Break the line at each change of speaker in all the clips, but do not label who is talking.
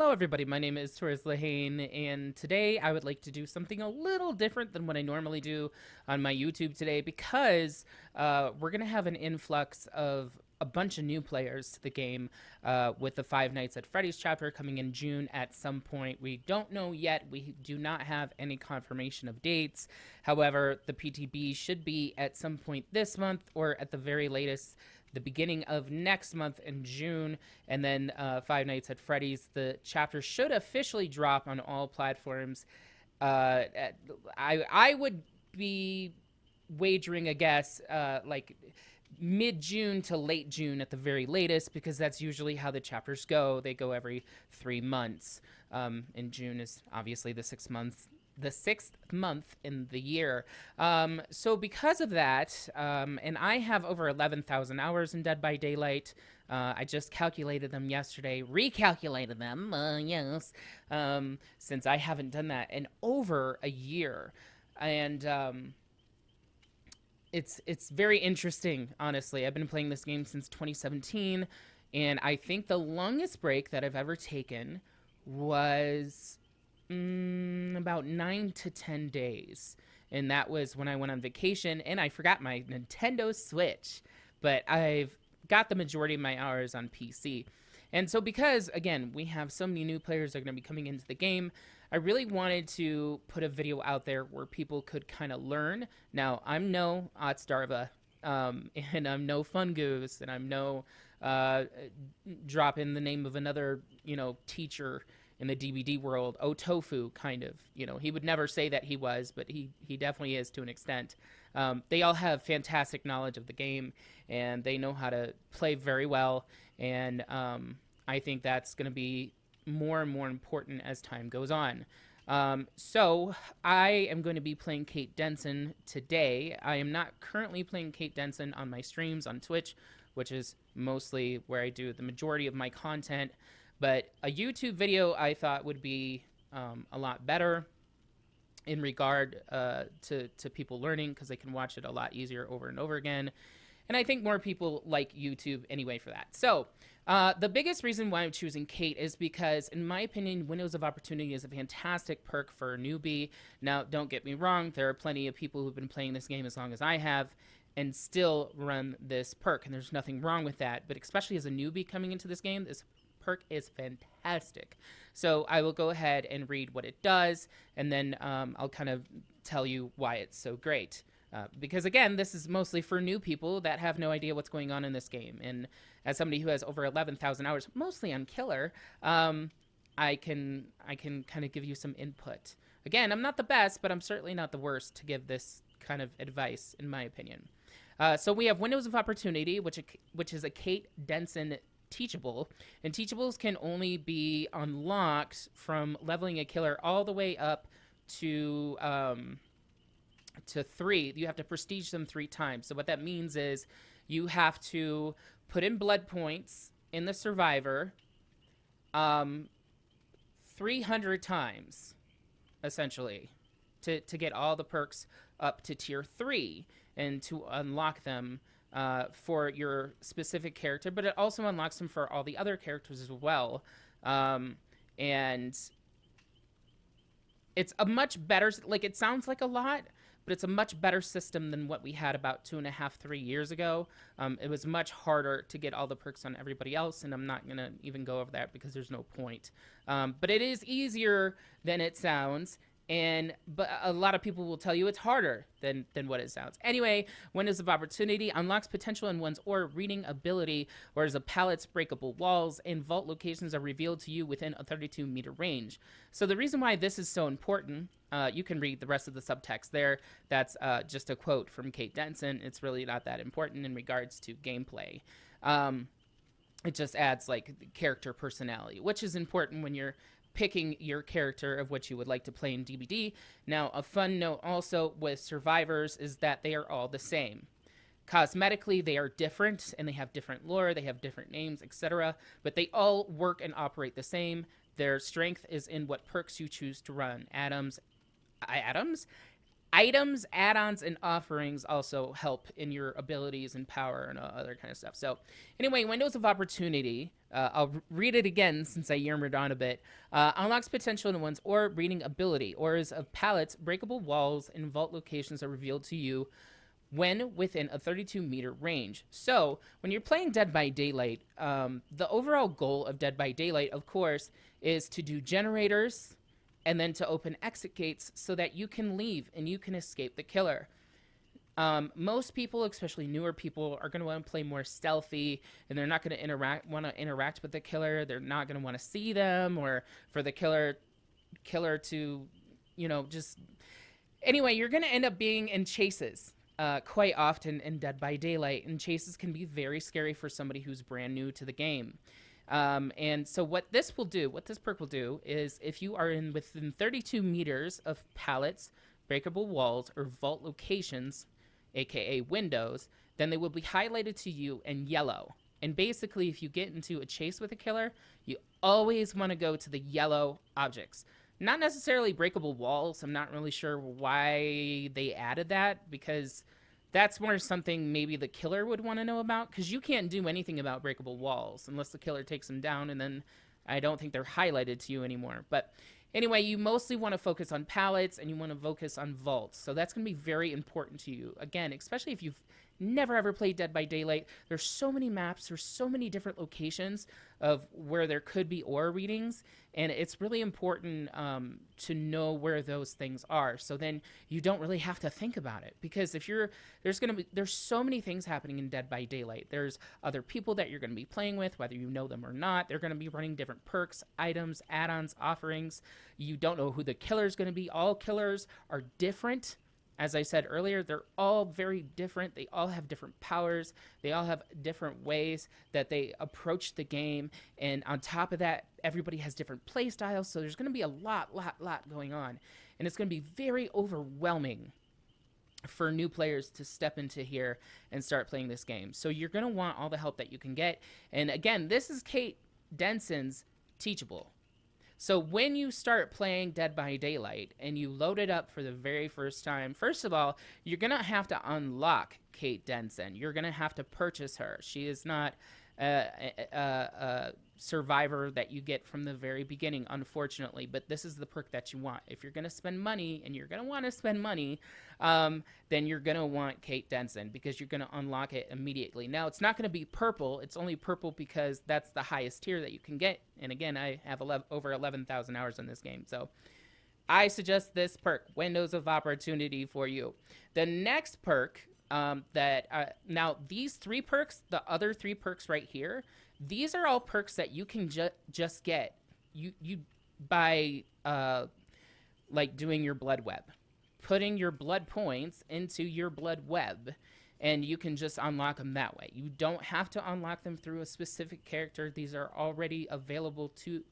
Hello everybody, my name is TaurusLehane, and today I would like to do something a little different than what I normally do on my YouTube today because we're going to have an influx of a bunch of new players to the game with the Five Nights at Freddy's chapter coming in June at some point. We don't know yet. We do not have any confirmation of dates. However, the PTB should be at some point this month or at the very latest the beginning of next month in June, and then Five Nights at Freddy's. The chapter should officially drop on all platforms. I would be wagering a guess like mid-June to late June at the very latest, because that's usually how the chapters go. They go every 3 months. And June is obviously the 6th month in the year. So because of that, and I have over 11,000 hours in Dead by Daylight. I just calculated them yesterday, recalculated them, yes, since I haven't done that in over a year. And it's very interesting, honestly. I've been playing this game since 2017, and I think the longest break that I've ever taken was about 9 to 10 days, and that was when I went on vacation and I forgot my Nintendo Switch, but I've got the majority of my hours on PC. And so because, again, we have so many new players that are going to be coming into the game, I really wanted to put a video out there where people could kind of learn. Now, I'm no Otstarva, and I'm no Fun Goose, and I'm no drop in the name of another, teacher in the DbD world, Tofu, kind of. He would never say that he was, but he definitely is to an extent. They all have fantastic knowledge of the game, and they know how to play very well, and I think that's going to be more and more important as time goes on. So I am going to be playing Kate Denson today. I am not currently playing Kate Denson on my streams on Twitch, which is mostly where I do the majority of my content. But a YouTube video I thought would be a lot better in regard to people learning, because they can watch it a lot easier over and over again. And I think more people like YouTube anyway for that. So the biggest reason why I'm choosing Kate is because, in my opinion, Windows of Opportunity is a fantastic perk for a newbie. Now, don't get me wrong. There are plenty of people who've been playing this game as long as I have and still run this perk. And there's nothing wrong with that. But especially as a newbie coming into this game, this perk is fantastic. So I will go ahead and read what it does, and then I'll kind of tell you why it's so great. Because again, this is mostly for new people that have no idea what's going on in this game. And as somebody who has over 11,000 hours, mostly on Killer, I can kind of give you some input. Again, I'm not the best, but I'm certainly not the worst to give this kind of advice, in my opinion. So we have Windows of Opportunity, which is a Kate Denson teachable, and teachables can only be unlocked from leveling a killer all the way up to 3. You have to prestige them 3 times. So what that means is you have to put in blood points in the survivor 300 times, essentially, to get all the perks up to tier 3 and to unlock them for your specific character, but it also unlocks them for all the other characters as well. And it's a much better, it sounds like a lot, but it's a much better system than what we had about 2.5-3 years ago. It was much harder to get all the perks on everybody else, and I'm not going to even go over that because there's no point. But it is easier than it sounds. But a lot of people will tell you it's harder than what it sounds. Anyway, Windows of Opportunity unlocks potential in one's aura reading ability, whereas a palette's breakable walls and vault locations are revealed to you within a 32-meter range. So the reason why this is so important, you can read the rest of the subtext there. That's just a quote from Kate Denson. It's really not that important in regards to gameplay. It just adds character personality, which is important when you're picking your character of what you would like to play in DbD. Now, a fun note also with survivors is that they are all the same. Cosmetically, they are different, and they have different lore, they have different names, etc., but they all work and operate the same. Their strength is in what perks you choose to run. items, add-ons, and offerings also help in your abilities and power and other kind of stuff. So anyway, windows of opportunity, I'll read it again since I yammered on a bit. Unlocks potential in one's or reading ability. Auras of pallets, breakable walls, and vault locations are revealed to you when within a 32-meter range. So when you're playing Dead by Daylight, the overall goal of Dead by Daylight, of course, is to do generators and then to open exit gates so that you can leave and you can escape the killer. Most people, especially newer people, are going to want to play more stealthy, and they're not going to want to interact with the killer. They're not going to want to see them, or for the killer to, just... Anyway, you're going to end up being in chases quite often in Dead by Daylight, and chases can be very scary for somebody who's brand new to the game. And so what this perk will do, is if you are within 32 meters of pallets, breakable walls, or vault locations, aka windows, then they will be highlighted to you in yellow. And basically, if you get into a chase with a killer, you always want to go to the yellow objects. Not necessarily breakable walls. I'm not really sure why they added that, because that's more something maybe the killer would want to know about, because you can't do anything about breakable walls unless the killer takes them down, and then I don't think they're highlighted to you anymore. But anyway, you mostly want to focus on pallets, and you want to focus on vaults. So that's going to be very important to you. Again, especially if you've never ever played Dead by Daylight, there's so many maps, there's so many different locations of where there could be aura readings, and it's really important to know where those things are, so then you don't really have to think about it. Because if there's so many things happening in Dead by Daylight. There's other people that you're going to be playing with, whether you know them or not. They're going to be running different perks, items, add-ons, offerings. You don't know who the killer is going to be. All killers are different. As I said earlier, they're all very different. They all have different powers. They all have different ways that they approach the game. And on top of that, everybody has different play styles. So there's going to be a lot going on. And it's going to be very overwhelming for new players to step into here and start playing this game. So you're going to want all the help that you can get. And again, this is Kate Denson's Teachable. So when you start playing Dead by Daylight and you load it up for the very first time, first of all, you're going to have to unlock Kate Denson. You're going to have to purchase her. She is not a survivor that you get from the very beginning, unfortunately, but this is the perk that you want. If you're going to spend money, and you're going to want to spend money, then you're going to want Kate Denson, because you're going to unlock it immediately. Now, it's not going to be purple. It's only purple because that's the highest tier that you can get. And again, I have over 11,000 hours in this game, so I suggest this perk, Windows of Opportunity, for you. The next perk now these 3 perks, the other 3 perks right here, these are all perks that you can just get you by like doing your blood web, putting your blood points into your blood web, and you can just unlock them that way. You don't have to unlock them through a specific character. These are already available to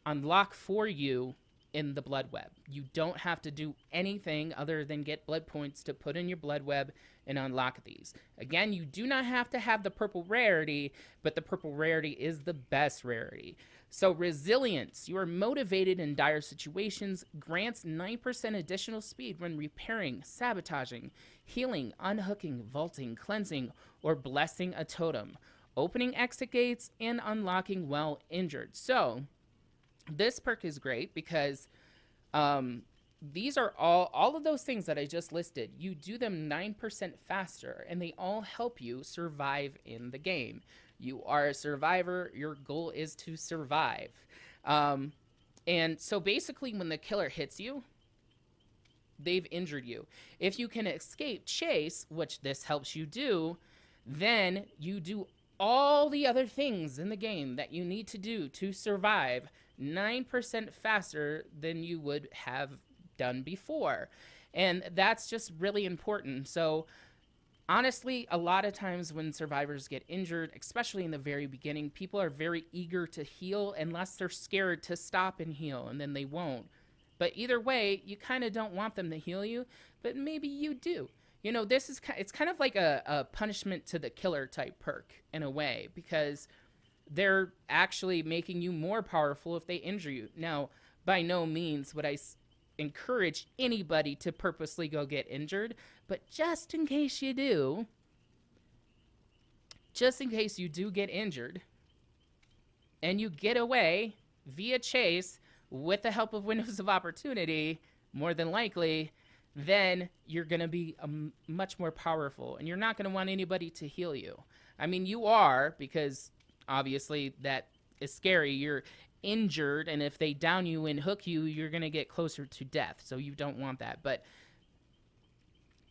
unlock for you in the blood web. You don't have to do anything other than get blood points to put in your blood web and unlock these. Again, you do not have to have the purple rarity, but the purple rarity is the best rarity. So resilience, you are motivated in dire situations, grants 9% additional speed when repairing, sabotaging, healing, unhooking, vaulting, cleansing, or blessing a totem, opening exit gates, and unlocking while injured. So this perk is great because these are all of those things that I just listed. You do them 9% faster, and they all help you survive in the game. You are a survivor. Your goal is to survive. And so basically when the killer hits you, they've injured you. If you can escape chase, which this helps you do, then you do all the other things in the game that you need to do to survive 9% faster than you would have done before. And that's just really important. So honestly, a lot of times when survivors get injured, especially in the very beginning, people are very eager to heal unless they're scared to stop and heal, and then they won't. But either way, you kind of don't want them to heal you, but maybe you do. You know, it's kind of like a punishment to the killer type perk in a way, because they're actually making you more powerful if they injure you. Now, by no means would I encourage anybody to purposely go get injured, but just in case you do, get injured and you get away via chase with the help of windows of opportunity, more than likely, then you're going to be much more powerful, and you're not going to want anybody to heal you. I mean, you are, because obviously that is scary. You're injured, and if they down you and hook you, you're going to get closer to death, so you don't want that. But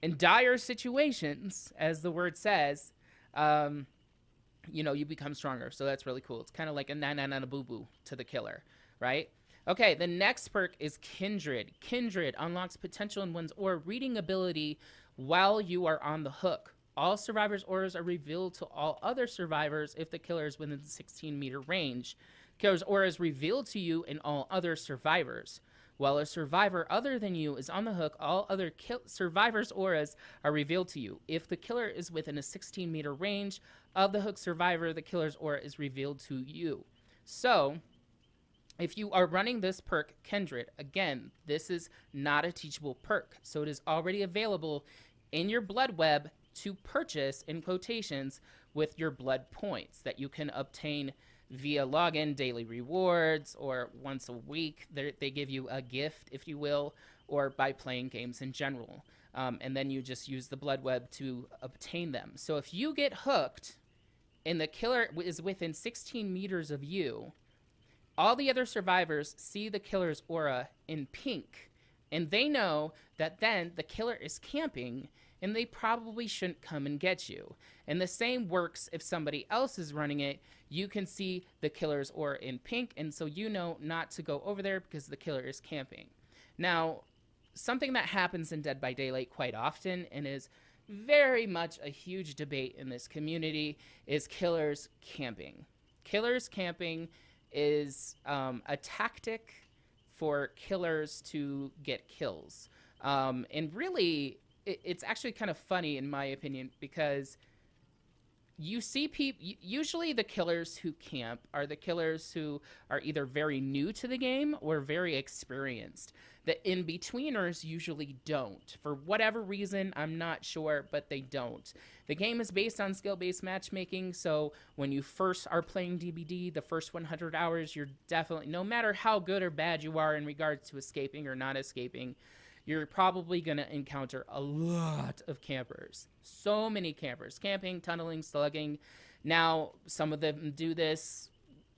in dire situations, as the word says, you become stronger, so that's really cool. It's kind of like a na-na-na-na-boo-boo to the killer, right? Okay, the next perk is Kindred. Kindred unlocks potential in one's aura reading ability while you are on the hook. All survivors' auras are revealed to all other survivors if the killer is within the 16-meter range. Killer's aura is revealed to you and all other survivors. While a survivor other than you is on the hook, all other survivors' auras are revealed to you. If the killer is within a 16-meter range of the hook survivor, the killer's aura is revealed to you. So, if you are running this perk, Kindred, again, this is not a teachable perk, so it is already available in your blood web to purchase, in quotations, with your blood points that you can obtain via login, daily rewards, or once a week. They give you a gift, if you will, or by playing games in general. And then you just use the blood web to obtain them. So if you get hooked and the killer is within 16 meters of you, all the other survivors see the killer's aura in pink, and they know that then the killer is camping, and they probably shouldn't come and get you. And the same works if somebody else is running it. You can see the killer's aura in pink, and so you know not to go over there because the killer is camping. Now, something that happens in Dead by Daylight quite often and is very much a huge debate in this community is killers camping. Killers camping is a tactic for killers to get kills. And really, it's actually kind of funny, in my opinion, because you see people, usually the killers who camp are the killers who are either very new to the game or very experienced. The in-betweeners usually don't. For whatever reason, I'm not sure, but they don't. The game is based on skill-based matchmaking, so when you first are playing DbD, the first 100 hours, you're definitely, no matter how good or bad you are in regards to escaping or not escaping, you're probably going to encounter a lot of campers. So many campers. Camping, tunneling, slugging. Now, some of them do this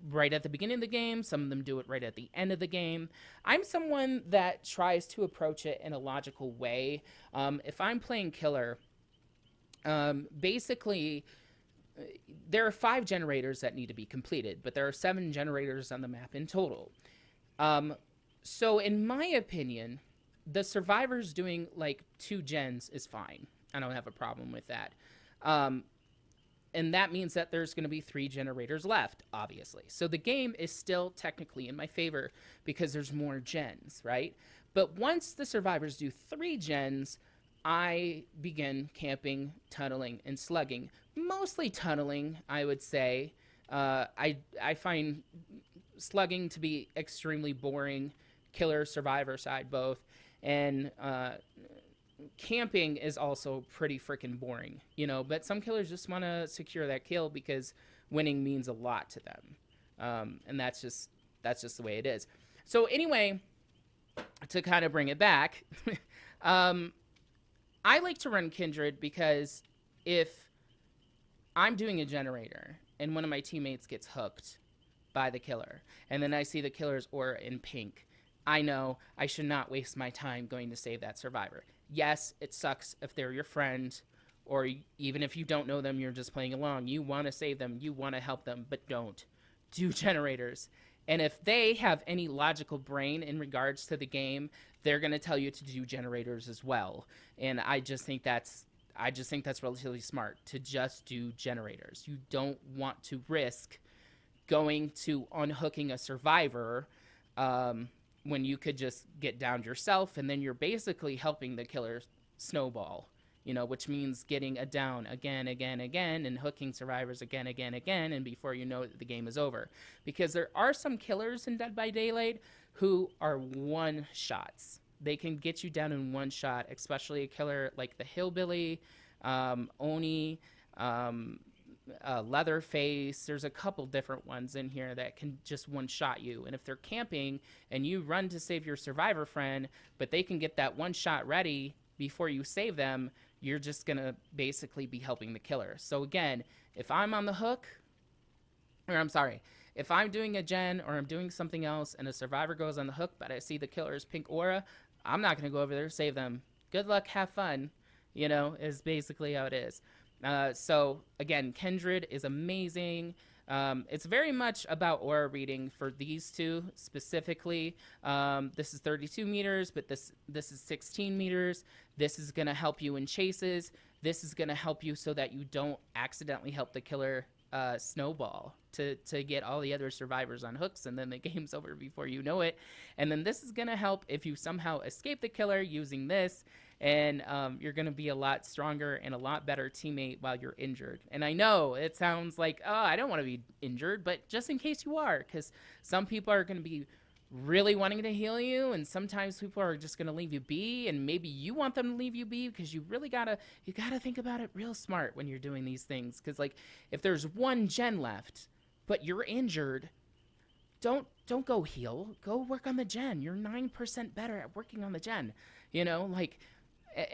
right at the beginning of the game. Some of them do it right at the end of the game. I'm someone that tries to approach it in a logical way. If I'm playing killer, basically, there are 5 generators that need to be completed, but there are 7 generators on the map in total. So in my opinion, the survivors doing like 2 gens is fine. I don't have a problem with that. And that means that there's going to be 3 generators left, obviously. So the game is still technically in my favor because there's more gens, right? But once the survivors do 3 gens, I begin camping, tunneling, and slugging. Mostly tunneling, I would say. I find slugging to be extremely boring. Killer, survivor side, both. And camping is also pretty freaking boring, you know, but some killers just want to secure that kill because winning means a lot to them. And that's just the way it is. So anyway, to kind of bring it back, I like to run Kindred because if I'm doing a generator and one of my teammates gets hooked by the killer, and then I see the killer's aura in pink, I know I should not waste my time going to save that survivor. Yes, it sucks if they're your friend, or even if you don't know them, you're just playing along. You want to save them, you want to help them, but don't. Do generators. And if they have any logical brain in regards to the game, they're going to tell you to do generators as well. And I just think that's relatively smart to just do generators. You don't want to risk going to unhooking a survivor when you could just get downed yourself, and then you're basically helping the killer snowball, you know, which means getting a down again, and hooking survivors again, and before you know it, the game is over. Because there are some killers in Dead by Daylight who are one-shots. They can get you down in one shot, especially a killer like the Hillbilly, Oni, Leatherface. There's a couple different ones in here that can just one shot you. And if they're camping and you run to save your survivor friend, but they can get that one shot ready before you save them, you're just going to basically be helping the killer. So again, if I'm on the hook, or I'm sorry, if I'm doing a gen or I'm doing something else and a survivor goes on the hook, but I see the killer's pink aura, I'm not going to go over there, save them. Good luck, have fun, you know, is basically how it is. So again, Kindred is amazing. It's very much about aura reading for these two specifically. This is 32 meters, but this is 16 meters. This is going to help you in chases. This is going to help you so that you don't accidentally help the killer snowball to get all the other survivors on hooks, and then the game's over before you know it. And then this is going to help if you somehow escape the killer using this, and you're going to be a lot stronger and a lot better teammate while you're injured. And I know it sounds like, oh, I don't want to be injured, but just in case you are, because some people are going to be really wanting to heal you, and sometimes people are just going to leave you be, and maybe you want them to leave you be, because you really gotta think about it real smart when you're doing these things. Because like, if there's one gen left but you're injured, don't go heal, go work on the gen. You're 9% better at working on the gen, you know, like,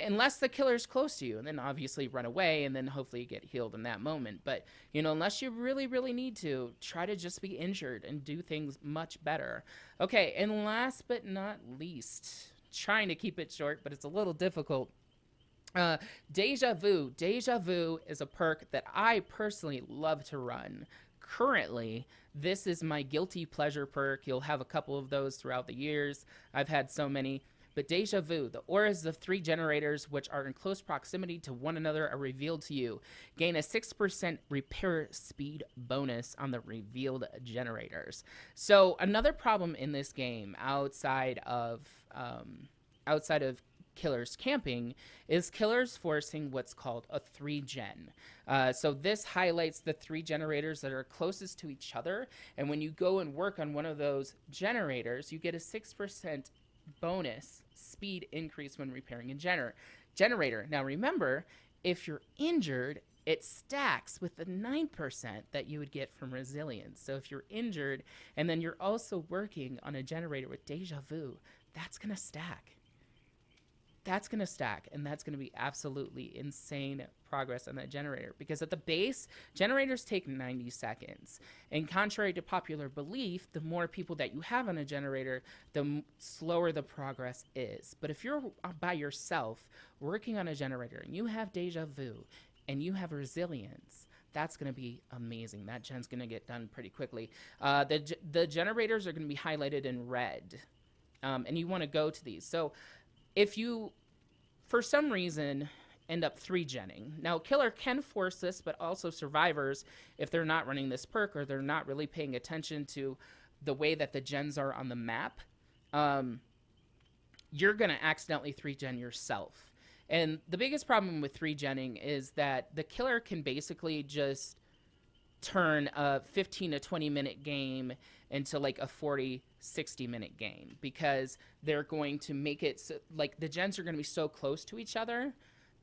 unless the killer's close to you, and then obviously run away and then hopefully get healed in that moment. But, you know, unless you really need to, try to just be injured and do things much better. Okay, and last but not least, trying to keep it short, but it's a little difficult. Deja Vu. Deja Vu is a perk that I personally love to run. Currently, this is my guilty pleasure perk. You'll have a couple of those throughout the years. I've had so many. But Deja Vu, the auras of 3 generators which are in close proximity to one another are revealed to you. Gain a 6% repair speed bonus on the revealed generators. So another problem in this game outside of killers camping is killers forcing what's called a 3-gen. So this highlights the 3 generators that are closest to each other. And when you go and work on one of those generators, you get a 6% bonus speed increase when repairing a generator. Now remember, if you're injured, it stacks with the 9% that you would get from resilience. So if you're injured and then you're also working on a generator with Deja Vu, that's going to stack. That's going to stack, and that's going to be absolutely insane progress on that generator, because at the base, generators take 90 seconds. And contrary to popular belief, the more people that you have on a generator, the slower the progress is. But if you're by yourself working on a generator and you have Deja Vu and you have resilience, that's going to be amazing. That gen's going to get done pretty quickly. The generators are going to be highlighted in red, and you want to go to these. So if you, for some reason, end up 3-genning. Now, killer can force this, but also survivors, if they're not running this perk or they're not really paying attention to the way that the gens are on the map, you're going to accidentally 3-gen yourself. And the biggest problem with 3-genning is that the killer can basically just turn a 15 to 20 minute game into like a 40-60 minute game, because they're going to make it so, like, the gens are going to be so close to each other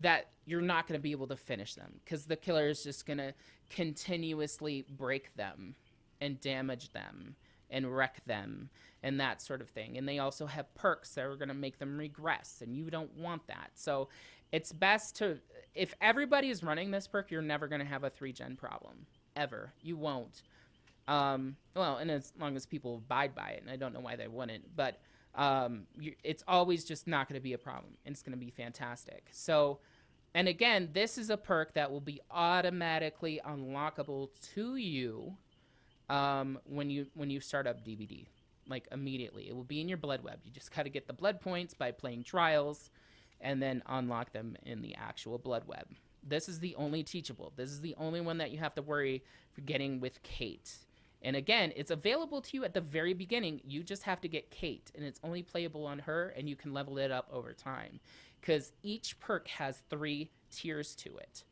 that you're not going to be able to finish them, because the killer is just going to continuously break them and damage them and wreck them and that sort of thing. And they also have perks that are going to make them regress, and you don't want that. So it's best to, if everybody is running this perk, you're never going to have a 3-gen problem. Ever. You won't. Well, and as long as people abide by it, and I don't know why they wouldn't, but it's always just not going to be a problem, and it's going to be fantastic. So, and again, this is a perk that will be automatically unlockable to you when you start up DbD, like immediately. It will be in your blood web. You just got to get the blood points by playing trials, and then unlock them in the actual blood web. This is the only teachable. This is the only one that you have to worry for getting with Kate. And again, it's available to you at the very beginning. You just have to get Kate, and it's only playable on her, and you can level it up over time, because each perk has 3 tiers to it.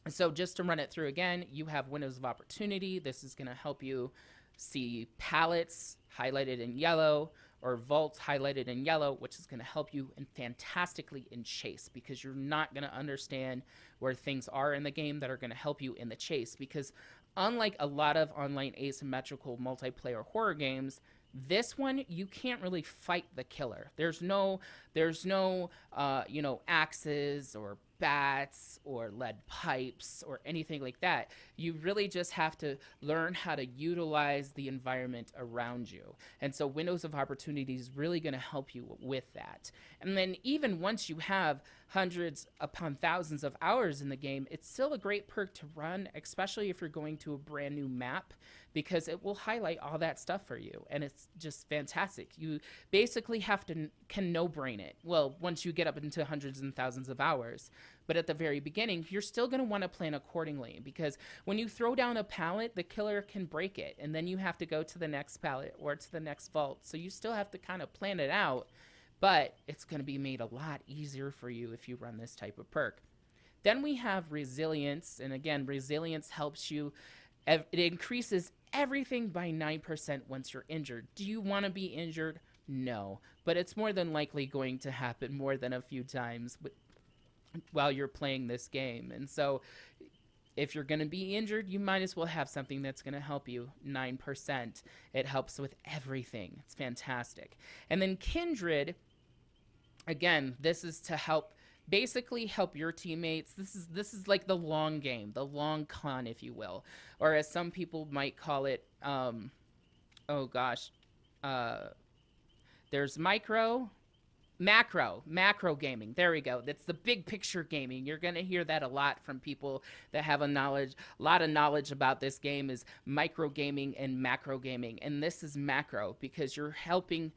So just to run it through again, you have windows of opportunity. This is going to help you see pallets highlighted in yellow, or vaults highlighted in yellow, which is going to help you fantastically in chase, because you're not going to understand where things are in the game that are going to help you in the chase. Because unlike a lot of online asymmetrical multiplayer horror games, this one you can't really fight the killer. There's no axes or bats or lead pipes or anything like that. You really just have to learn how to utilize the environment around you. And so Windows of Opportunity is really going to help you with that. And then even once you have hundreds upon thousands of hours in the game, it's still a great perk to run, especially if you're going to a brand new map, because it will highlight all that stuff for you. And it's just fantastic. You basically can no-brain it. Well, once you get up into hundreds and thousands of hours. But at the very beginning, you're still going to want to plan accordingly, because when you throw down a pallet, the killer can break it, and then you have to go to the next pallet or to the next vault. So you still have to kind of plan it out, but it's going to be made a lot easier for you if you run this type of perk. Then we have resilience, and again, resilience helps you. It increases everything by 9% once you're injured. Do you want to be injured? No, but it's more than likely going to happen more than a few times while you're playing this game. And so if you're going to be injured, you might as well have something that's going to help you. 9%. It helps with everything. It's fantastic. And then Kindred, again, this is to basically help your teammates. This is like the long game, the long con, if you will, or as some people might call it, there's macro gaming. There we go. That's the big picture gaming. You're going to hear that a lot from people that have a lot of knowledge about this game, is micro gaming and macro gaming. And this is macro because you're helping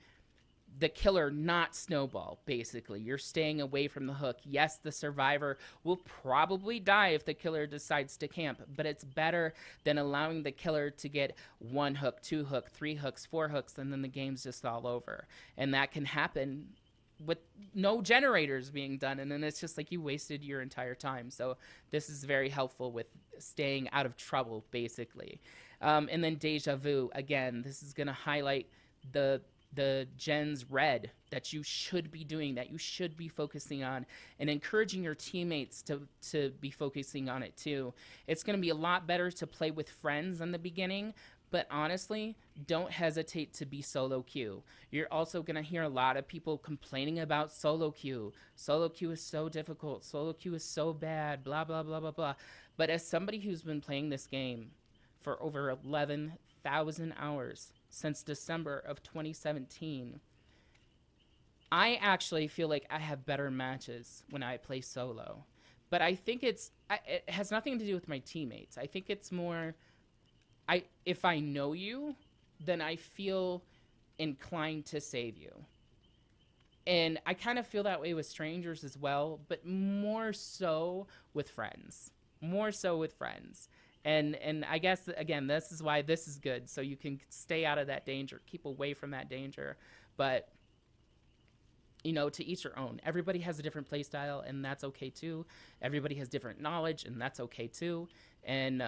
the killer not snowball. Basically, you're staying away from the hook. Yes, the survivor will probably die if the killer decides to camp, but it's better than allowing the killer to get 1 hook, 2 hook, 3 hooks, 4 hooks, and then the game's just all over. And that can happen with no generators being done, and then it's just like you wasted your entire time. So this is very helpful with staying out of trouble, basically. And then Deja Vu, again, this is going to highlight the gens red that you should be doing, that you should be focusing on, and encouraging your teammates to be focusing on it too. It's going to be a lot better to play with friends in the beginning, but honestly, don't hesitate to be solo queue. You're also going to hear a lot of people complaining about solo queue. Solo queue is so difficult. Solo queue is so bad, blah, blah, blah, blah, blah. But as somebody who's been playing this game for over 11,000 hours, since December of 2017, I actually feel like I have better matches when I play solo. But I think it has nothing to do with my teammates. I think it's more, if I know you, then I feel inclined to save you. And I kind of feel that way with strangers as well, but more so with friends. More so with friends. And I guess, again, this is why this is good. So you can stay out of that danger, keep away from that danger. But, to each their own. Everybody has a different play style, and that's okay too. Everybody has different knowledge, and that's okay too. And,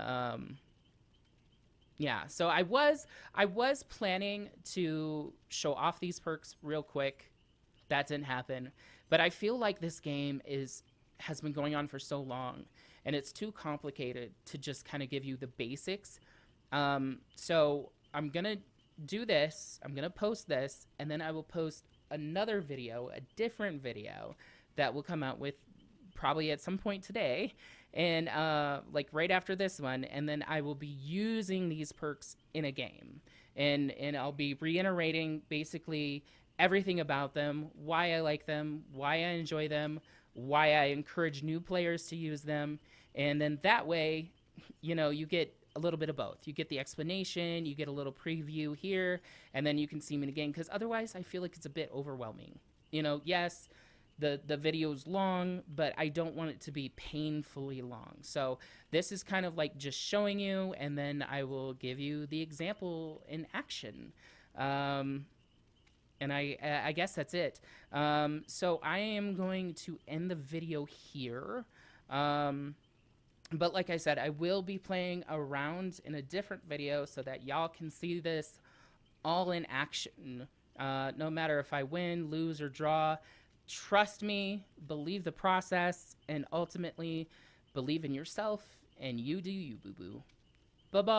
yeah, so I was planning to show off these perks real quick. That didn't happen. But I feel like this game has been going on for so long, and it's too complicated to just kind of give you the basics. So I'm going to do this. I'm going to post this, and then I will post another video, a different video that will come out with probably at some point today, and like right after this one, and then I will be using these perks in a game, and I'll be reiterating basically everything about them, why I like them, why I enjoy them, why I encourage new players to use them. And then that way, you get a little bit of both. You get the explanation, you get a little preview here, and then you can see me in the game, because otherwise I feel like it's a bit overwhelming. Yes, the video's long, but I don't want it to be painfully long. So this is kind of like just showing you, and then I will give you the example in action. And I guess that's it. So I am going to end the video here. But like I said, I will be playing around in a different video so that y'all can see this all in action No matter if I win, lose, or draw, trust me, believe the process, and ultimately believe in yourself, and you do you, boo boo. Bye bye.